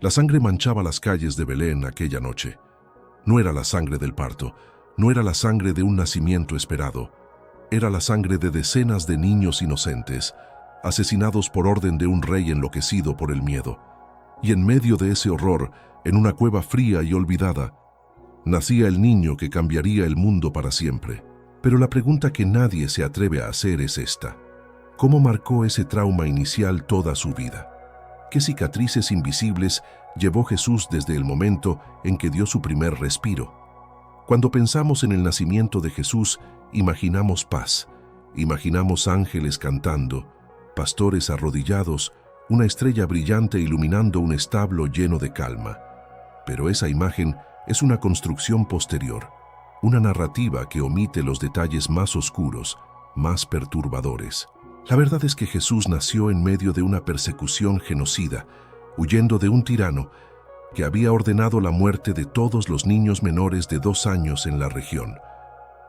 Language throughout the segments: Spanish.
La sangre manchaba las calles de Belén aquella noche. No era la sangre del parto, no era la sangre de un nacimiento esperado. Era la sangre de decenas de niños inocentes, asesinados por orden de un rey enloquecido por el miedo. Y en medio de ese horror, en una cueva fría y olvidada, nacía el niño que cambiaría el mundo para siempre. Pero la pregunta que nadie se atreve a hacer es esta: ¿cómo marcó ese trauma inicial toda su vida? ¿Qué cicatrices invisibles llevó Jesús desde el momento en que dio su primer respiro? Cuando pensamos en el nacimiento de Jesús, imaginamos paz, imaginamos ángeles cantando, pastores arrodillados, una estrella brillante iluminando un establo lleno de calma. Pero esa imagen es una construcción posterior, una narrativa que omite los detalles más oscuros, más perturbadores. La verdad es que Jesús nació en medio de una persecución genocida, huyendo de un tirano que había ordenado la muerte de todos los niños menores de 2 años en la región.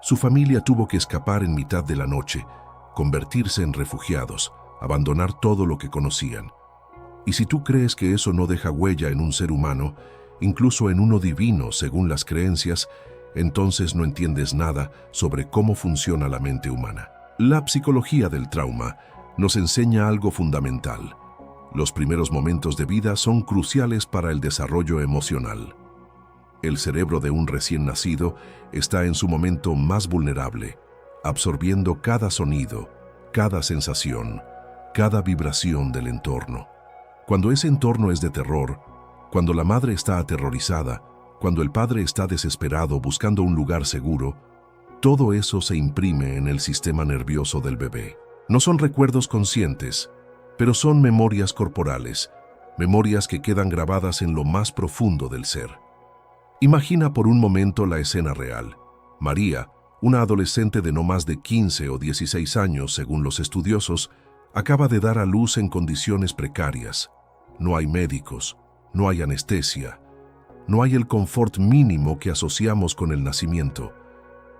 Su familia tuvo que escapar en mitad de la noche, convertirse en refugiados, abandonar todo lo que conocían. Y si tú crees que eso no deja huella en un ser humano, incluso en uno divino según las creencias, entonces no entiendes nada sobre cómo funciona la mente humana. La psicología del trauma nos enseña algo fundamental. Los primeros momentos de vida son cruciales para el desarrollo emocional. El cerebro de un recién nacido está en su momento más vulnerable, absorbiendo cada sonido, cada sensación, cada vibración del entorno. Cuando ese entorno es de terror, cuando la madre está aterrorizada, cuando el padre está desesperado buscando un lugar seguro, todo eso se imprime en el sistema nervioso del bebé. No son recuerdos conscientes, pero son memorias corporales, memorias que quedan grabadas en lo más profundo del ser. Imagina por un momento la escena real. María, una adolescente de no más de 15 o 16 años según los estudiosos, acaba de dar a luz en condiciones precarias. No hay médicos, no hay anestesia, no hay el confort mínimo que asociamos con el nacimiento.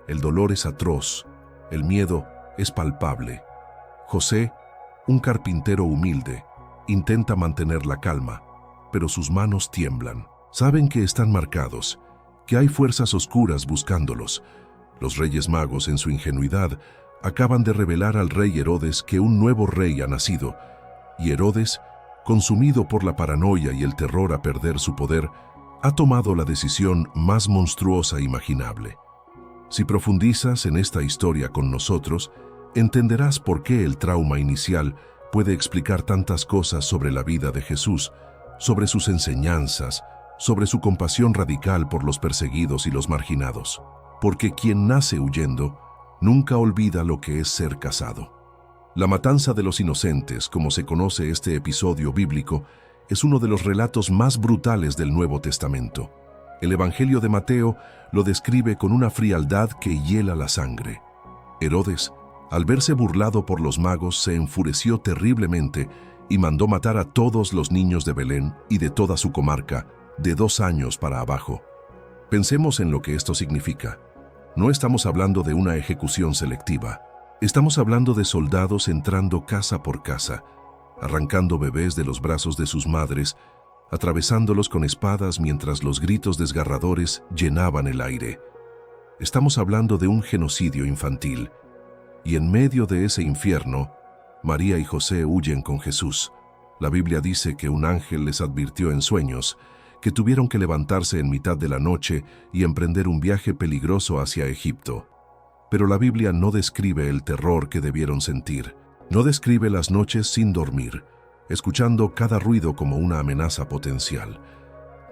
El dolor es atroz, el miedo es palpable. José, un carpintero humilde, intenta mantener la calma, pero sus manos tiemblan. Saben que están marcados, que hay fuerzas oscuras buscándolos. Los Reyes Magos, en su ingenuidad, acaban de revelar al rey Herodes que un nuevo rey ha nacido, y Herodes, consumido por la paranoia y el terror a perder su poder, ha tomado la decisión más monstruosa imaginable. Si profundizas en esta historia con nosotros, entenderás por qué el trauma inicial puede explicar tantas cosas sobre la vida de Jesús, sobre sus enseñanzas, sobre su compasión radical por los perseguidos y los marginados. Porque quien nace huyendo nunca olvida lo que es ser cazado. La matanza de los inocentes, como se conoce este episodio bíblico, es uno de los relatos más brutales del Nuevo Testamento. El Evangelio de Mateo lo describe con una frialdad que hiela la sangre. Herodes, al verse burlado por los magos, se enfureció terriblemente y mandó matar a todos los niños de Belén y de toda su comarca, de 2 años para abajo. Pensemos en lo que esto significa. No estamos hablando de una ejecución selectiva. Estamos hablando de soldados entrando casa por casa, arrancando bebés de los brazos de sus madres, atravesándolos con espadas mientras los gritos desgarradores llenaban el aire. Estamos hablando de un genocidio infantil. Y en medio de ese infierno, María y José huyen con Jesús. La Biblia dice que un ángel les advirtió en sueños que tuvieron que levantarse en mitad de la noche y emprender un viaje peligroso hacia Egipto. Pero la Biblia no describe el terror que debieron sentir. No describe las noches sin dormir, escuchando cada ruido como una amenaza potencial.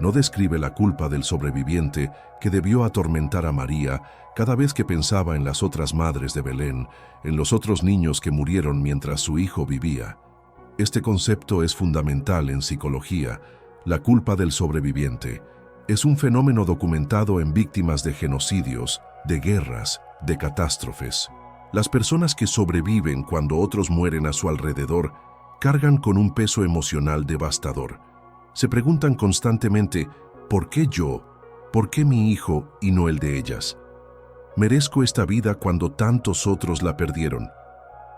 No describe la culpa del sobreviviente que debió atormentar a María cada vez que pensaba en las otras madres de Belén, en los otros niños que murieron mientras su hijo vivía. Este concepto es fundamental en psicología. La culpa del sobreviviente es un fenómeno documentado en víctimas de genocidios, de guerras, de catástrofes. Las personas que sobreviven cuando otros mueren a su alrededor cargan con un peso emocional devastador. Se preguntan constantemente, ¿por qué yo? ¿Por qué mi hijo y no el de ellas? ¿Merezco esta vida cuando tantos otros la perdieron?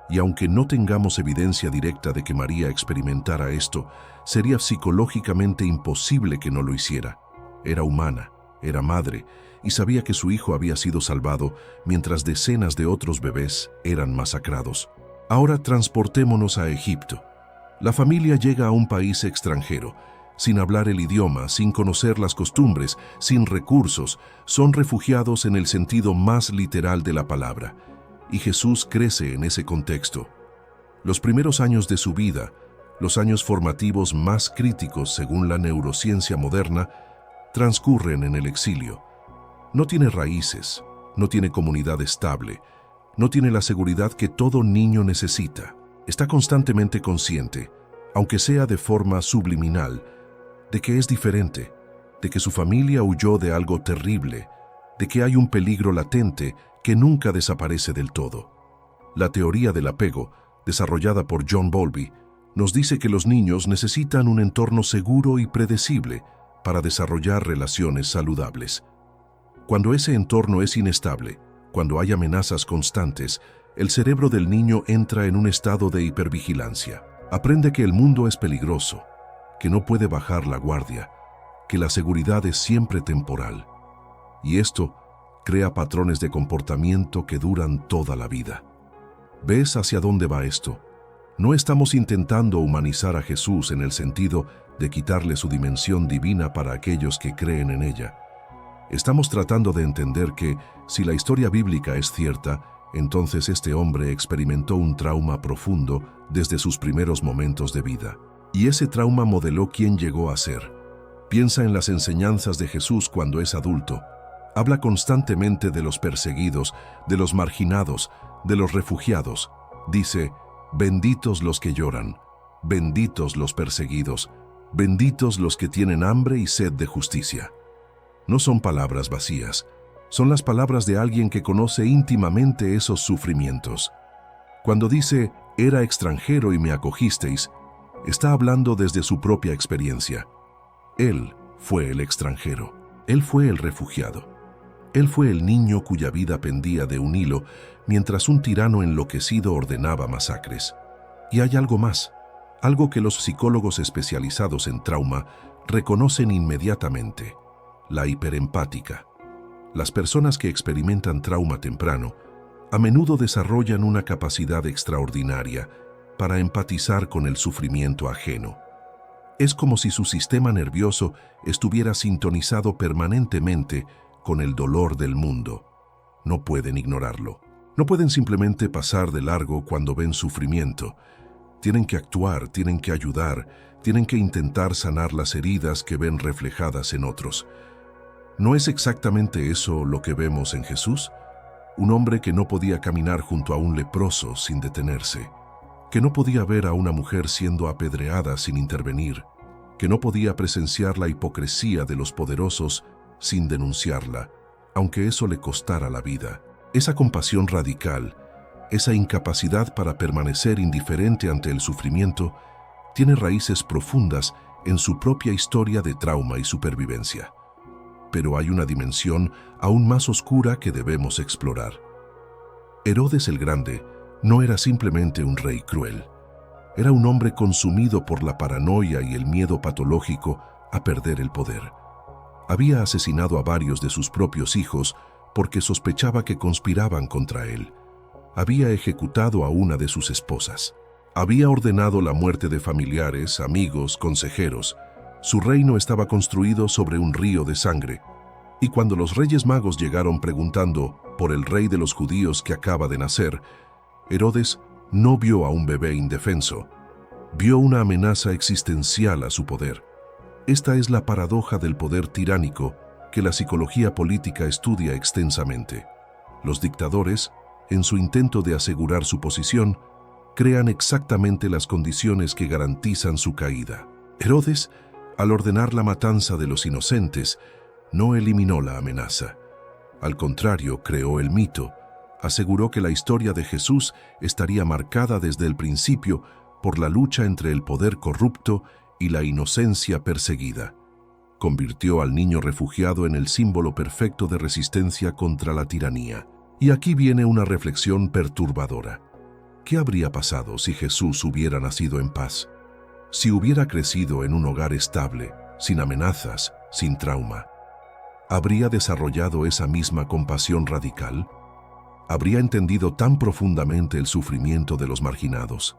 Y aunque no tengamos evidencia directa de que María experimentara esto, sería psicológicamente imposible que no lo hiciera. Era humana, era madre, y sabía que su hijo había sido salvado mientras decenas de otros bebés eran masacrados. Ahora transportémonos a Egipto. La familia llega a un país extranjero, sin hablar el idioma, sin conocer las costumbres, sin recursos. Son refugiados en el sentido más literal de la palabra. Y Jesús crece en ese contexto. Los primeros años de su vida, los años formativos más críticos según la neurociencia moderna, transcurren en el exilio. No tiene raíces, no tiene comunidad estable, no tiene la seguridad que todo niño necesita. Está constantemente consciente, aunque sea de forma subliminal, de que es diferente, de que su familia huyó de algo terrible, de que hay un peligro latente que nunca desaparece del todo. La teoría del apego, desarrollada por John Bowlby, nos dice que los niños necesitan un entorno seguro y predecible para desarrollar relaciones saludables. Cuando ese entorno es inestable, cuando hay amenazas constantes, el cerebro del niño entra en un estado de hipervigilancia. Aprende que el mundo es peligroso, que no puede bajar la guardia, que la seguridad es siempre temporal. Y esto crea patrones de comportamiento que duran toda la vida. ¿Ves hacia dónde va esto? No estamos intentando humanizar a Jesús en el sentido de quitarle su dimensión divina para aquellos que creen en ella. Estamos tratando de entender que, si la historia bíblica es cierta, entonces este hombre experimentó un trauma profundo desde sus primeros momentos de vida. Y ese trauma modeló quién llegó a ser. Piensa en las enseñanzas de Jesús cuando es adulto. Habla constantemente de los perseguidos, de los marginados, de los refugiados. Dice, benditos los que lloran, benditos los perseguidos, benditos los que tienen hambre y sed de justicia. No son palabras vacías, son las palabras de alguien que conoce íntimamente esos sufrimientos. Cuando dice, era extranjero y me acogisteis, está hablando desde su propia experiencia. Él fue el extranjero, él fue el refugiado. Él fue el niño cuya vida pendía de un hilo mientras un tirano enloquecido ordenaba masacres. Y hay algo más, algo que los psicólogos especializados en trauma reconocen inmediatamente: la hiperempática. Las personas que experimentan trauma temprano a menudo desarrollan una capacidad extraordinaria para empatizar con el sufrimiento ajeno. Es como si su sistema nervioso estuviera sintonizado permanentemente con el dolor del mundo. No pueden ignorarlo. No pueden simplemente pasar de largo cuando ven sufrimiento. Tienen que actuar, tienen que ayudar, tienen que intentar sanar las heridas que ven reflejadas en otros. ¿No es exactamente eso lo que vemos en Jesús? Un hombre que no podía caminar junto a un leproso sin detenerse, que no podía ver a una mujer siendo apedreada sin intervenir, que no podía presenciar la hipocresía de los poderosos sin denunciarla, aunque eso le costara la vida. Esa compasión radical, esa incapacidad para permanecer indiferente ante el sufrimiento, tiene raíces profundas en su propia historia de trauma y supervivencia. Pero hay una dimensión aún más oscura que debemos explorar. Herodes el Grande no era simplemente un rey cruel. Era un hombre consumido por la paranoia y el miedo patológico a perder el poder. Había asesinado a varios de sus propios hijos porque sospechaba que conspiraban contra él. Había ejecutado a una de sus esposas. Había ordenado la muerte de familiares, amigos, consejeros. Su reino estaba construido sobre un río de sangre. Y cuando los Reyes Magos llegaron preguntando por el rey de los judíos que acaba de nacer, Herodes no vio a un bebé indefenso. Vio una amenaza existencial a su poder. Esta es la paradoja del poder tiránico que la psicología política estudia extensamente. Los dictadores, en su intento de asegurar su posición, crean exactamente las condiciones que garantizan su caída. Herodes, al ordenar la matanza de los inocentes, no eliminó la amenaza. Al contrario, creó el mito. Aseguró que la historia de Jesús estaría marcada desde el principio por la lucha entre el poder corrupto y la inocencia perseguida. Convirtió al niño refugiado en el símbolo perfecto de resistencia contra la tiranía. Y aquí viene una reflexión perturbadora. ¿Qué habría pasado si Jesús hubiera nacido en paz? Si hubiera crecido en un hogar estable, sin amenazas, sin trauma. ¿Habría desarrollado esa misma compasión radical? ¿Habría entendido tan profundamente el sufrimiento de los marginados?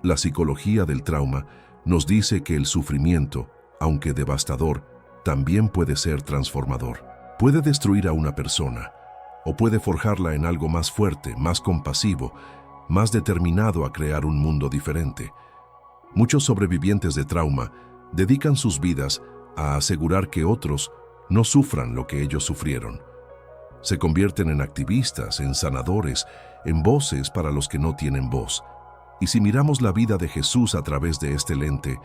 La psicología del trauma nos dice que el sufrimiento, aunque devastador, también puede ser transformador. Puede destruir a una persona, o puede forjarla en algo más fuerte, más compasivo, más determinado a crear un mundo diferente. Muchos sobrevivientes de trauma dedican sus vidas a asegurar que otros no sufran lo que ellos sufrieron. Se convierten en activistas, en sanadores, en voces para los que no tienen voz. Y si miramos la vida de Jesús a través de este lente,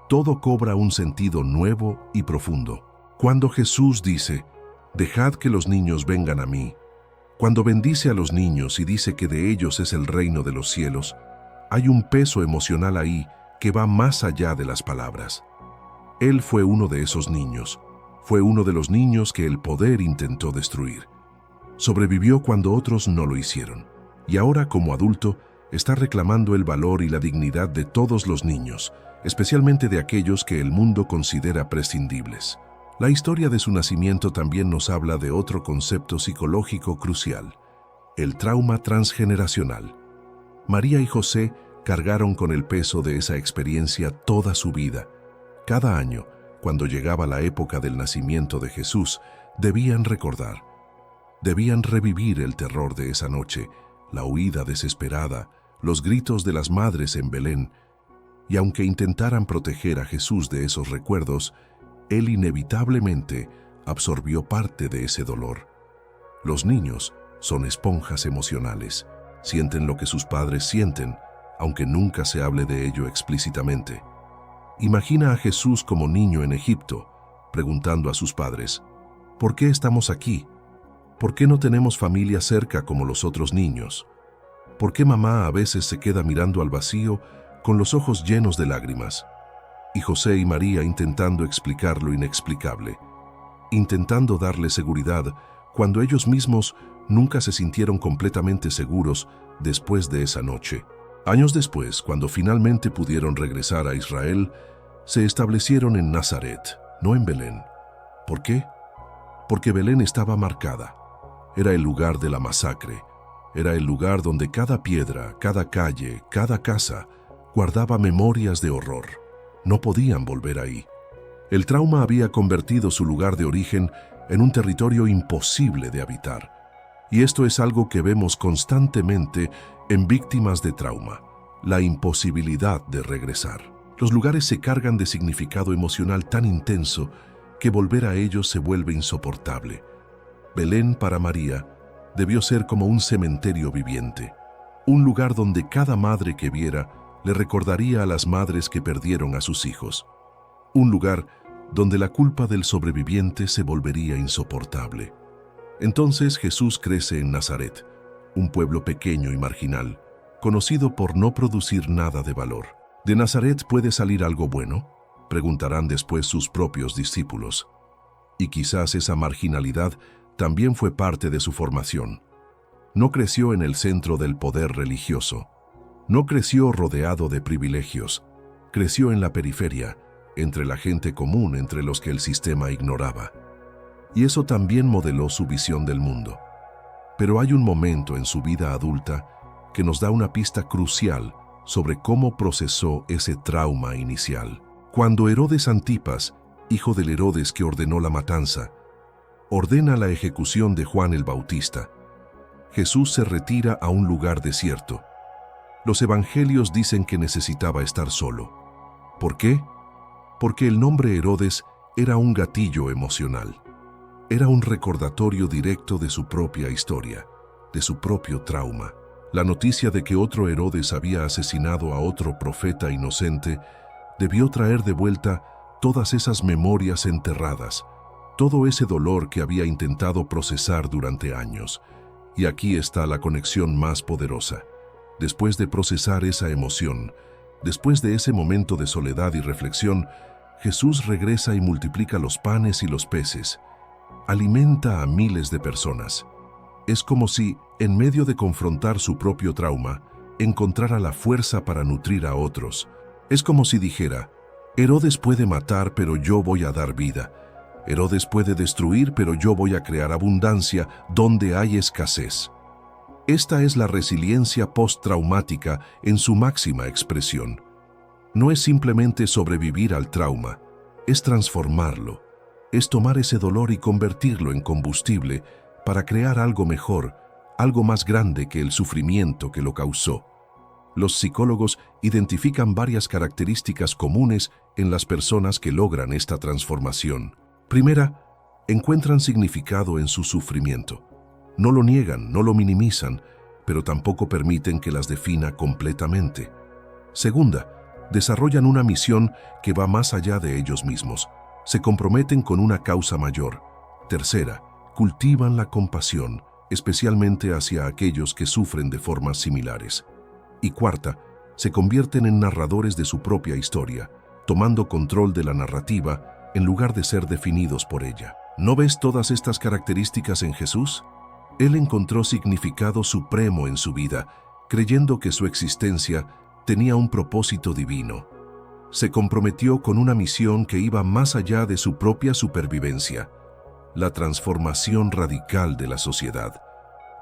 todo cobra un sentido nuevo y profundo. Cuando Jesús dice, «Dejad que los niños vengan a mí», cuando bendice a los niños y dice que de ellos es el reino de los cielos, hay un peso emocional ahí que va más allá de las palabras. Él fue uno de esos niños. Fue uno de los niños que el poder intentó destruir. Sobrevivió cuando otros no lo hicieron. Y ahora, como adulto, está reclamando el valor y la dignidad de todos los niños, especialmente de aquellos que el mundo considera prescindibles. La historia de su nacimiento también nos habla de otro concepto psicológico crucial: el trauma transgeneracional. María y José cargaron con el peso de esa experiencia toda su vida. Cada año, cuando llegaba la época del nacimiento de Jesús, debían recordar, debían revivir el terror de esa noche, la huida desesperada, los gritos de las madres en Belén. Y aunque intentaran proteger a Jesús de esos recuerdos, Él inevitablemente absorbió parte de ese dolor. Los niños son esponjas emocionales, sienten lo que sus padres sienten, aunque nunca se hable de ello explícitamente. Imagina a Jesús como niño en Egipto, preguntando a sus padres, ¿por qué estamos aquí? ¿Por qué no tenemos familia cerca como los otros niños? ¿Por qué mamá a veces se queda mirando al vacío con los ojos llenos de lágrimas? Y José y María intentando explicar lo inexplicable, intentando darle seguridad cuando ellos mismos nunca se sintieron completamente seguros después de esa noche. Años después, cuando finalmente pudieron regresar a Israel, se establecieron en Nazaret, no en Belén. ¿Por qué? Porque Belén estaba marcada. Era el lugar de la masacre. Era el lugar donde cada piedra, cada calle, cada casa guardaba memorias de horror. No podían volver ahí. El trauma había convertido su lugar de origen en un territorio imposible de habitar. Y esto es algo que vemos constantemente en víctimas de trauma: la imposibilidad de regresar. Los lugares se cargan de significado emocional tan intenso que volver a ellos se vuelve insoportable. Belén para María debió ser como un cementerio viviente, un lugar donde cada madre que viera le recordaría a las madres que perdieron a sus hijos, un lugar donde la culpa del sobreviviente se volvería insoportable. Entonces Jesús crece en Nazaret, un pueblo pequeño y marginal, conocido por no producir nada de valor. ¿De Nazaret puede salir algo bueno?, preguntarán después sus propios discípulos. Y quizás esa marginalidad también fue parte de su formación. No creció en el centro del poder religioso. No creció rodeado de privilegios. Creció en la periferia, entre la gente común, entre los que el sistema ignoraba. Y eso también modeló su visión del mundo. Pero hay un momento en su vida adulta que nos da una pista crucial sobre cómo procesó ese trauma inicial. Cuando Herodes Antipas, hijo del Herodes que ordenó la matanza, ordena la ejecución de Juan el Bautista, Jesús se retira a un lugar desierto. Los evangelios dicen que necesitaba estar solo. ¿Por qué? Porque el nombre Herodes era un gatillo emocional. Era un recordatorio directo de su propia historia, de su propio trauma. La noticia de que otro Herodes había asesinado a otro profeta inocente debió traer de vuelta todas esas memorias enterradas, todo ese dolor que había intentado procesar durante años. Y aquí está la conexión más poderosa. Después de procesar esa emoción, después de ese momento de soledad y reflexión, Jesús regresa y multiplica los panes y los peces. Alimenta a miles de personas. Es como si, en medio de confrontar su propio trauma, encontrara la fuerza para nutrir a otros. Es como si dijera: Herodes puede matar, pero yo voy a dar vida. Herodes puede destruir, pero yo voy a crear abundancia donde hay escasez. Esta es la resiliencia postraumática en su máxima expresión. No es simplemente sobrevivir al trauma, es transformarlo, es tomar ese dolor y convertirlo en combustible para crear algo mejor, algo más grande que el sufrimiento que lo causó. Los psicólogos identifican varias características comunes en las personas que logran esta transformación. Primera, encuentran significado en su sufrimiento. No lo niegan, no lo minimizan, pero tampoco permiten que las defina completamente. Segunda, desarrollan una misión que va más allá de ellos mismos. Se comprometen con una causa mayor. Tercera, cultivan la compasión, especialmente hacia aquellos que sufren de formas similares. Y cuarta, se convierten en narradores de su propia historia, tomando control de la narrativa en lugar de ser definidos por ella. ¿No ves todas estas características en Jesús? Él encontró significado supremo en su vida, creyendo que su existencia tenía un propósito divino. Se comprometió con una misión que iba más allá de su propia supervivencia, la transformación radical de la sociedad.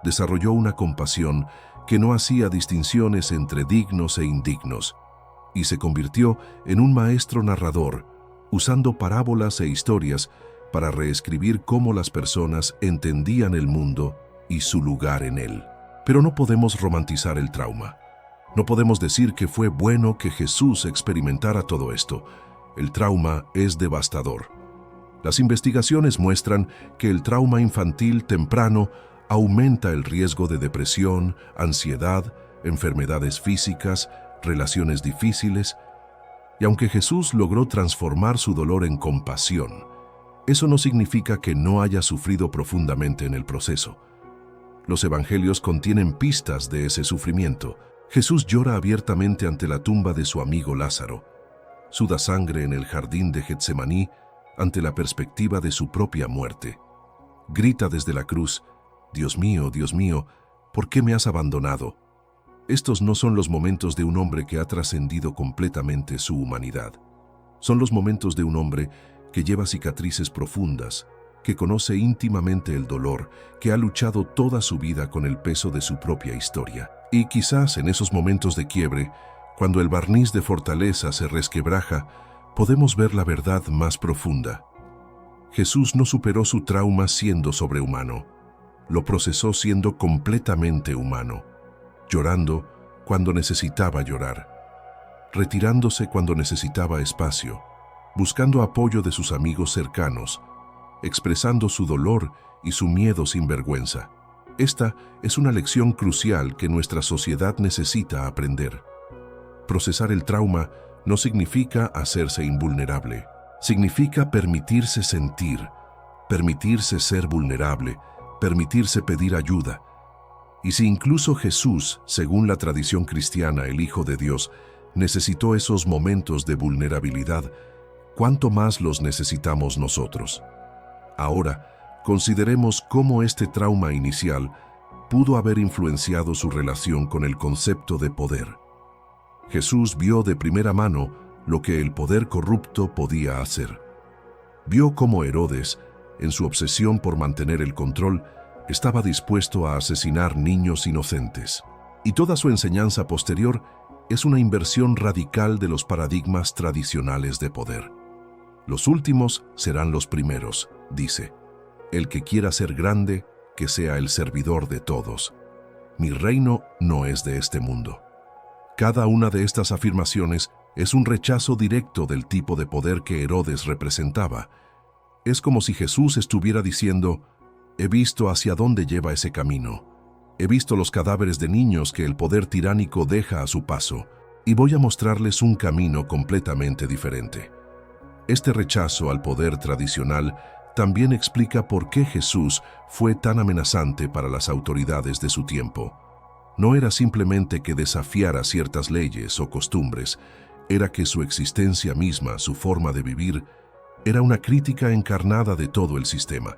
Desarrolló una compasión que no hacía distinciones entre dignos e indignos, y se convirtió en un maestro narrador, usando parábolas e historias para reescribir cómo las personas entendían el mundo y su lugar en él. Pero no podemos romantizar el trauma. No podemos decir que fue bueno que Jesús experimentara todo esto. El trauma es devastador. Las investigaciones muestran que el trauma infantil temprano aumenta el riesgo de depresión, ansiedad, enfermedades físicas, relaciones difíciles. Y aunque Jesús logró transformar su dolor en compasión, eso no significa que no haya sufrido profundamente en el proceso. Los evangelios contienen pistas de ese sufrimiento. Jesús llora abiertamente ante la tumba de su amigo Lázaro. Suda sangre en el jardín de Getsemaní ante la perspectiva de su propia muerte. Grita desde la cruz: Dios mío, ¿por qué me has abandonado? Estos no son los momentos de un hombre que ha trascendido completamente su humanidad. Son los momentos de un hombre que lleva cicatrices profundas, que conoce íntimamente el dolor, que ha luchado toda su vida con el peso de su propia historia. Y quizás en esos momentos de quiebre, cuando el barniz de fortaleza se resquebraja, podemos ver la verdad más profunda. Jesús no superó su trauma siendo sobrehumano. Lo procesó siendo completamente humano, llorando cuando necesitaba llorar, retirándose cuando necesitaba espacio, buscando apoyo de sus amigos cercanos, expresando su dolor y su miedo sin vergüenza. Esta es una lección crucial que nuestra sociedad necesita aprender. Procesar el trauma no significa hacerse invulnerable. Significa permitirse sentir, permitirse ser vulnerable, permitirse pedir ayuda. Y si incluso Jesús, según la tradición cristiana, el Hijo de Dios, necesitó esos momentos de vulnerabilidad, ¿cuánto más los necesitamos nosotros? Ahora, consideremos cómo este trauma inicial pudo haber influenciado su relación con el concepto de poder. Jesús vio de primera mano lo que el poder corrupto podía hacer. Vio cómo Herodes, en su obsesión por mantener el control, estaba dispuesto a asesinar niños inocentes. Y toda su enseñanza posterior es una inversión radical de los paradigmas tradicionales de poder. Los últimos serán los primeros, dice. El que quiera ser grande, que sea el servidor de todos. Mi reino no es de este mundo. Cada una de estas afirmaciones es un rechazo directo del tipo de poder que Herodes representaba. Es como si Jesús estuviera diciendo: he visto hacia dónde lleva ese camino. He visto los cadáveres de niños que el poder tiránico deja a su paso, y voy a mostrarles un camino completamente diferente. Este rechazo al poder tradicional también explica por qué Jesús fue tan amenazante para las autoridades de su tiempo. No era simplemente que desafiara ciertas leyes o costumbres, era que su existencia misma, su forma de vivir, era una crítica encarnada de todo el sistema.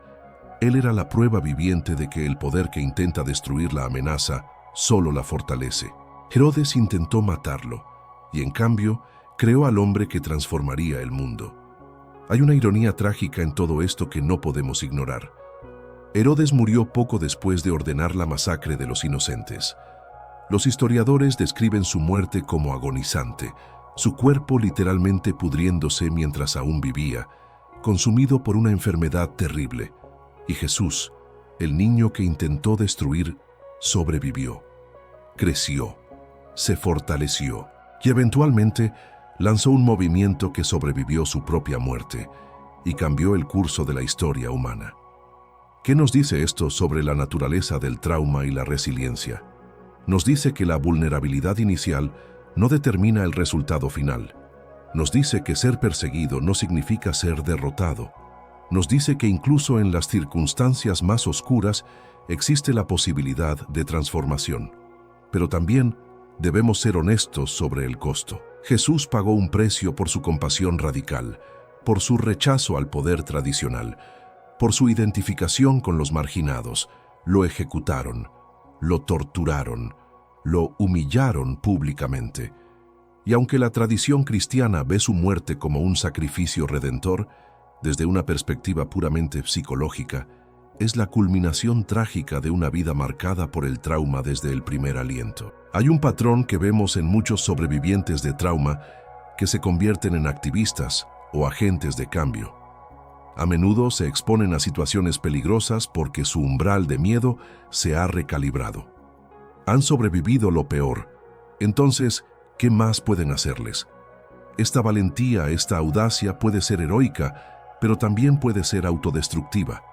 Él era la prueba viviente de que el poder que intenta destruir la amenaza solo la fortalece. Herodes intentó matarlo, y en cambio creó al hombre que transformaría el mundo. Hay una ironía trágica en todo esto que no podemos ignorar. Herodes murió poco después de ordenar la masacre de los inocentes. Los historiadores describen su muerte como agonizante, su cuerpo literalmente pudriéndose mientras aún vivía, consumido por una enfermedad terrible. Y Jesús, el niño que intentó destruir, sobrevivió, creció, se fortaleció y eventualmente lanzó un movimiento que sobrevivió su propia muerte y cambió el curso de la historia humana. ¿Qué nos dice esto sobre la naturaleza del trauma y la resiliencia? Nos dice que la vulnerabilidad inicial no determina el resultado final. Nos dice que ser perseguido no significa ser derrotado. Nos dice que incluso en las circunstancias más oscuras existe la posibilidad de transformación. Pero también debemos ser honestos sobre el costo. Jesús pagó un precio por su compasión radical, por su rechazo al poder tradicional, por su identificación con los marginados. Lo ejecutaron, lo torturaron, lo humillaron públicamente. Y aunque la tradición cristiana ve su muerte como un sacrificio redentor, desde una perspectiva puramente psicológica, es la culminación trágica de una vida marcada por el trauma desde el primer aliento. Hay un patrón que vemos en muchos sobrevivientes de trauma que se convierten en activistas o agentes de cambio. A menudo se exponen a situaciones peligrosas porque su umbral de miedo se ha recalibrado. Han sobrevivido lo peor. Entonces, ¿qué más pueden hacerles? Esta valentía, esta audacia puede ser heroica, pero también puede ser autodestructiva.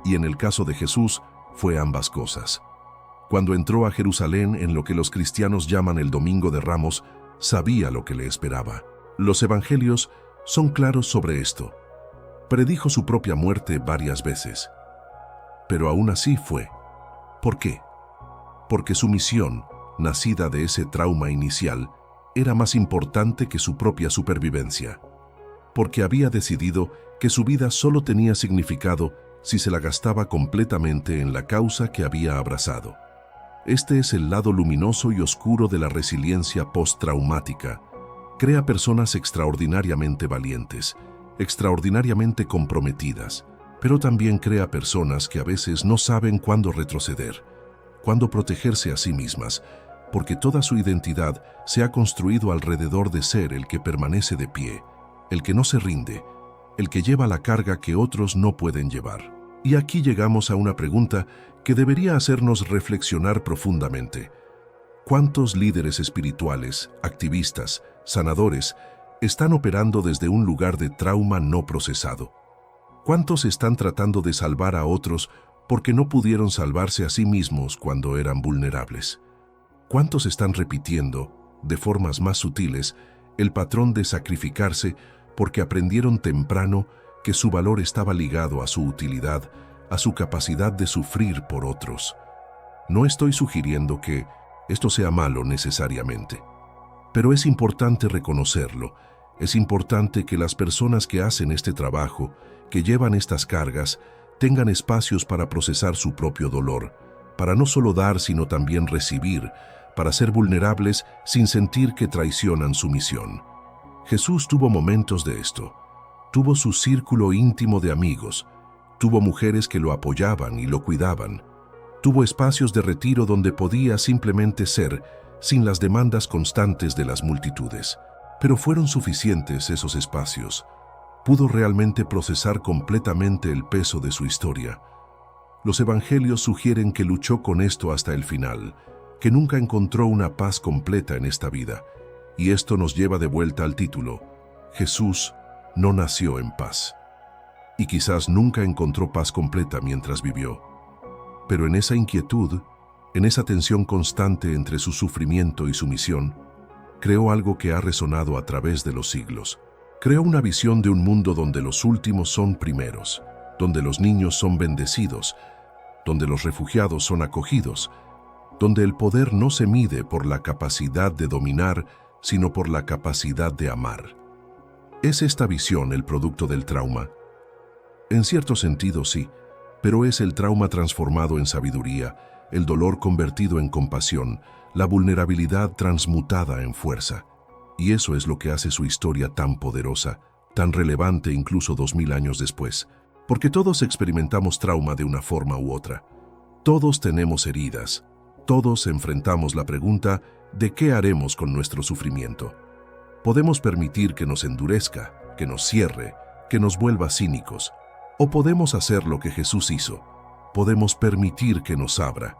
Y en el caso de Jesús, fue ambas cosas. Cuando entró a Jerusalén en lo que los cristianos llaman el Domingo de Ramos, sabía lo que le esperaba. Los evangelios son claros sobre esto. Predijo su propia muerte varias veces. Pero aún así fue. ¿Por qué? Porque su misión, nacida de ese trauma inicial, era más importante que su propia supervivencia. Porque había decidido que su vida solo tenía significado si se la gastaba completamente en la causa que había abrazado. Este es el lado luminoso y oscuro de la resiliencia postraumática. Crea personas extraordinariamente valientes, extraordinariamente comprometidas, pero también crea personas que a veces no saben cuándo retroceder, cuándo protegerse a sí mismas, porque toda su identidad se ha construido alrededor de ser el que permanece de pie, el que no se rinde, el que lleva la carga que otros no pueden llevar. Y aquí llegamos a una pregunta que debería hacernos reflexionar profundamente. ¿Cuántos líderes espirituales, activistas, sanadores, están operando desde un lugar de trauma no procesado? ¿Cuántos están tratando de salvar a otros porque no pudieron salvarse a sí mismos cuando eran vulnerables? ¿Cuántos están repitiendo, de formas más sutiles, el patrón de sacrificarse porque aprendieron temprano que su valor estaba ligado a su utilidad, a su capacidad de sufrir por otros? No estoy sugiriendo que esto sea malo necesariamente, pero es importante reconocerlo. Es importante que las personas que hacen este trabajo, que llevan estas cargas, tengan espacios para procesar su propio dolor, para no solo dar sino también recibir, para ser vulnerables sin sentir que traicionan su misión. Jesús tuvo momentos de esto. Tuvo su círculo íntimo de amigos, tuvo mujeres que lo apoyaban y lo cuidaban, tuvo espacios de retiro donde podía simplemente ser, sin las demandas constantes de las multitudes. Pero fueron suficientes esos espacios. Pudo realmente procesar completamente el peso de su historia. Los evangelios sugieren que luchó con esto hasta el final, que nunca encontró una paz completa en esta vida. Y esto nos lleva de vuelta al título: Jesús no nació en paz. Y quizás nunca encontró paz completa mientras vivió. Pero en esa inquietud, en esa tensión constante entre su sufrimiento y su misión, creó algo que ha resonado a través de los siglos. Creó una visión de un mundo donde los últimos son primeros, donde los niños son bendecidos, donde los refugiados son acogidos, donde el poder no se mide por la capacidad de dominar, sino por la capacidad de amar. ¿Es esta visión el producto del trauma? En cierto sentido sí, pero es el trauma transformado en sabiduría, el dolor convertido en compasión, la vulnerabilidad transmutada en fuerza. Y eso es lo que hace su historia tan poderosa, tan relevante incluso 2000 años después. Porque todos experimentamos trauma de una forma u otra. Todos tenemos heridas. Todos enfrentamos la pregunta de qué haremos con nuestro sufrimiento. Podemos permitir que nos endurezca, que nos cierre, que nos vuelva cínicos. O podemos hacer lo que Jesús hizo. Podemos permitir que nos abra,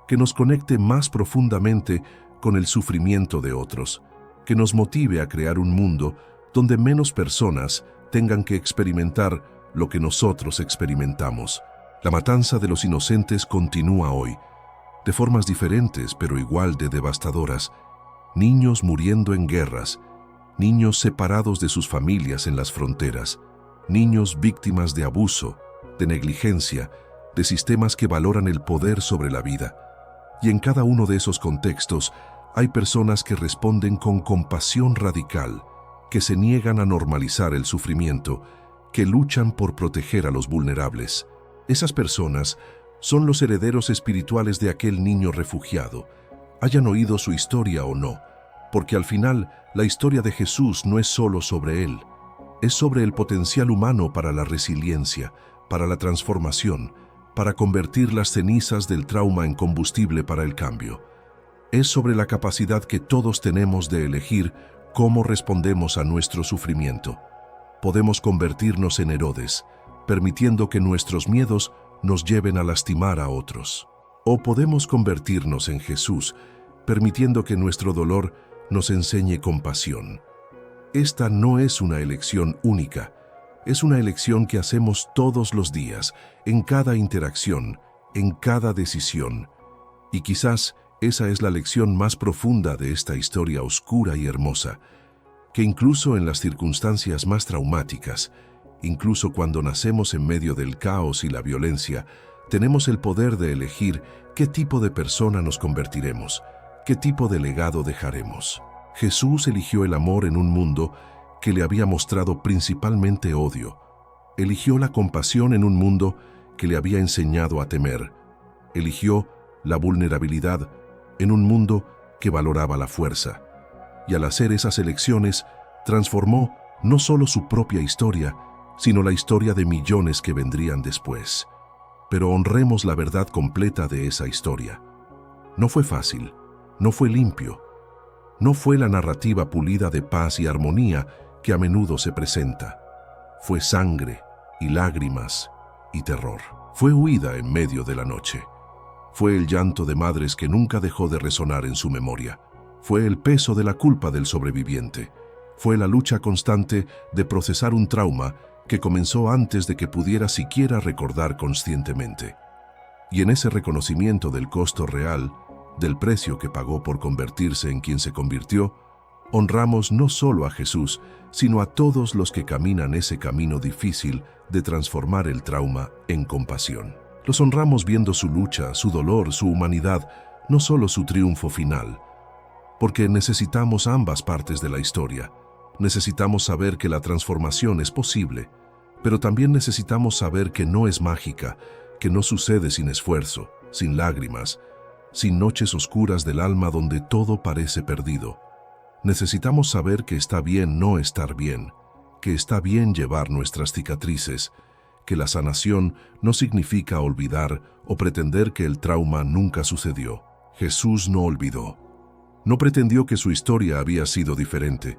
que nos conecte más profundamente con el sufrimiento de otros, que nos motive a crear un mundo donde menos personas tengan que experimentar lo que nosotros experimentamos. La matanza de los inocentes continúa hoy, de formas diferentes pero igual de devastadoras. Niños muriendo en guerras, niños separados de sus familias en las fronteras, niños víctimas de abuso, de negligencia, de sistemas que valoran el poder sobre la vida. Y en cada uno de esos contextos hay personas que responden con compasión radical, que se niegan a normalizar el sufrimiento, que luchan por proteger a los vulnerables. Esas personas son los herederos espirituales de aquel niño refugiado, hayan oído su historia o no, porque al final la historia de Jesús no es solo sobre él, es sobre el potencial humano para la resiliencia, para la transformación, para convertir las cenizas del trauma en combustible para el cambio. Es sobre la capacidad que todos tenemos de elegir cómo respondemos a nuestro sufrimiento. Podemos convertirnos en Herodes, permitiendo que nuestros miedos nos lleven a lastimar a otros. O podemos convertirnos en Jesús, permitiendo que nuestro dolor nos enseñe compasión. Esta no es una elección única, es una elección que hacemos todos los días, en cada interacción, en cada decisión. Y quizás esa es la lección más profunda de esta historia oscura y hermosa, que incluso en las circunstancias más traumáticas, incluso cuando nacemos en medio del caos y la violencia, tenemos el poder de elegir qué tipo de persona nos convertiremos, qué tipo de legado dejaremos. Jesús eligió el amor en un mundo que le había mostrado principalmente odio. Eligió la compasión en un mundo que le había enseñado a temer. Eligió la vulnerabilidad en un mundo que valoraba la fuerza. Y al hacer esas elecciones, transformó no solo su propia historia, sino la historia de millones que vendrían después. Pero honremos la verdad completa de esa historia. No fue fácil, no fue limpio, no fue la narrativa pulida de paz y armonía que a menudo se presenta. Fue sangre y lágrimas y terror. Fue huida en medio de la noche. Fue el llanto de madres que nunca dejó de resonar en su memoria. Fue el peso de la culpa del sobreviviente. Fue la lucha constante de procesar un trauma que comenzó antes de que pudiera siquiera recordar conscientemente. Y en ese reconocimiento del costo real, del precio que pagó por convertirse en quien se convirtió, honramos no solo a Jesús, sino a todos los que caminan ese camino difícil de transformar el trauma en compasión. Los honramos viendo su lucha, su dolor, su humanidad, no solo su triunfo final. Porque necesitamos ambas partes de la historia. Necesitamos saber que la transformación es posible, pero también necesitamos saber que no es mágica, que no sucede sin esfuerzo, sin lágrimas, sin noches oscuras del alma donde todo parece perdido. Necesitamos saber que está bien no estar bien, que está bien llevar nuestras cicatrices, que la sanación no significa olvidar o pretender que el trauma nunca sucedió. Jesús no olvidó. No pretendió que su historia había sido diferente.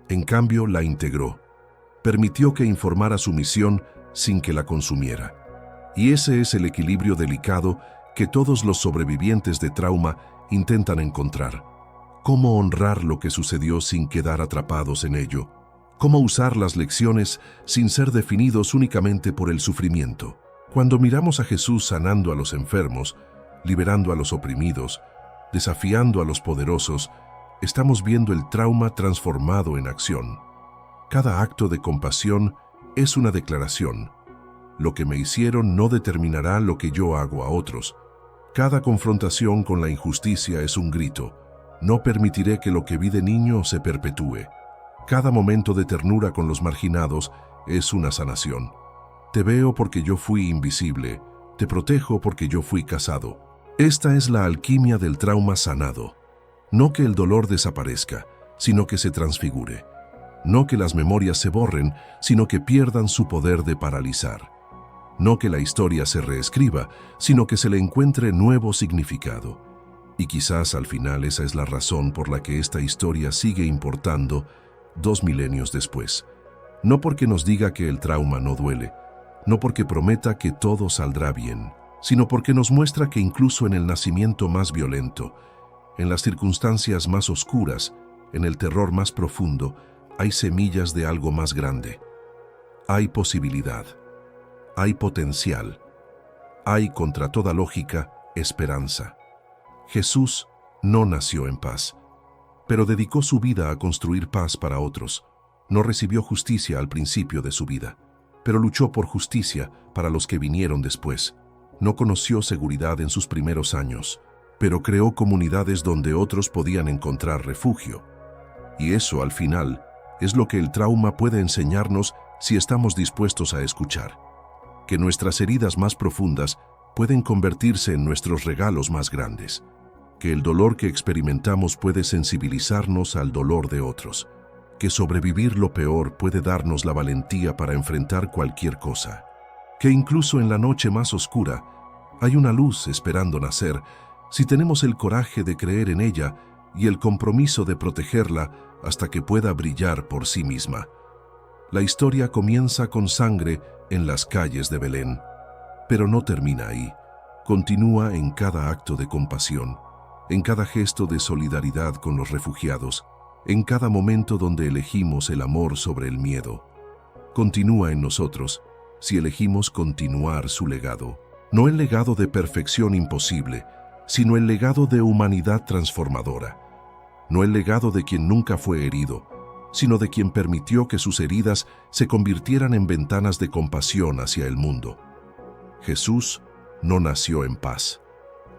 En cambio, la integró. Permitió que informara su misión sin que la consumiera. Y ese es el equilibrio delicado que todos los sobrevivientes de trauma intentan encontrar. ¿Cómo honrar lo que sucedió sin quedar atrapados en ello? ¿Cómo usar las lecciones sin ser definidos únicamente por el sufrimiento? Cuando miramos a Jesús sanando a los enfermos, liberando a los oprimidos, desafiando a los poderosos, estamos viendo el trauma transformado en acción. Cada acto de compasión es una declaración. Lo que me hicieron no determinará lo que yo hago a otros. Cada confrontación con la injusticia es un grito. No permitiré que lo que vi de niño se perpetúe. Cada momento de ternura con los marginados es una sanación. Te veo porque yo fui invisible. Te protejo porque yo fui casado. Esta es la alquimia del trauma sanado. No que el dolor desaparezca, sino que se transfigure. No que las memorias se borren, sino que pierdan su poder de paralizar. No que la historia se reescriba, sino que se le encuentre nuevo significado. Y quizás al final esa es la razón por la que esta historia sigue importando 2 milenios después. No porque nos diga que el trauma no duele, no porque prometa que todo saldrá bien, sino porque nos muestra que incluso en el nacimiento más violento, en las circunstancias más oscuras, en el terror más profundo, hay semillas de algo más grande. Hay posibilidad, hay potencial, hay, contra toda lógica, esperanza. Jesús no nació en paz, pero dedicó su vida a construir paz para otros. No recibió justicia al principio de su vida, pero luchó por justicia para los que vinieron después. No conoció seguridad en sus primeros años, pero creó comunidades donde otros podían encontrar refugio. Y eso, al final, es lo que el trauma puede enseñarnos si estamos dispuestos a escuchar. Que nuestras heridas más profundas pueden convertirse en nuestros regalos más grandes. Que el dolor que experimentamos puede sensibilizarnos al dolor de otros. Que sobrevivir lo peor puede darnos la valentía para enfrentar cualquier cosa. Que incluso en la noche más oscura hay una luz esperando nacer si tenemos el coraje de creer en ella y el compromiso de protegerla hasta que pueda brillar por sí misma. La historia comienza con sangre en las calles de Belén, pero no termina ahí. Continúa en cada acto de compasión, en cada gesto de solidaridad con los refugiados, en cada momento donde elegimos el amor sobre el miedo. Continúa en nosotros si elegimos continuar su legado. No el legado de perfección imposible, sino el legado de humanidad transformadora. No el legado de quien nunca fue herido, sino de quien permitió que sus heridas se convirtieran en ventanas de compasión hacia el mundo. Jesús no nació en paz,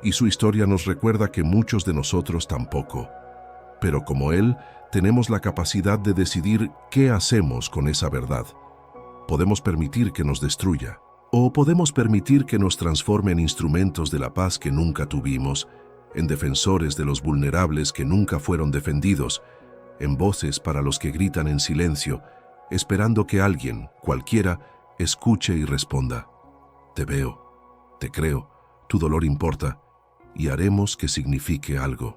y su historia nos recuerda que muchos de nosotros tampoco. Pero como Él, tenemos la capacidad de decidir qué hacemos con esa verdad. Podemos permitir que nos destruya, o podemos permitir que nos transforme en instrumentos de la paz que nunca tuvimos, en defensores de los vulnerables que nunca fueron defendidos, en voces para los que gritan en silencio, esperando que alguien, cualquiera, escuche y responda: te veo, te creo, tu dolor importa, y haremos que signifique algo.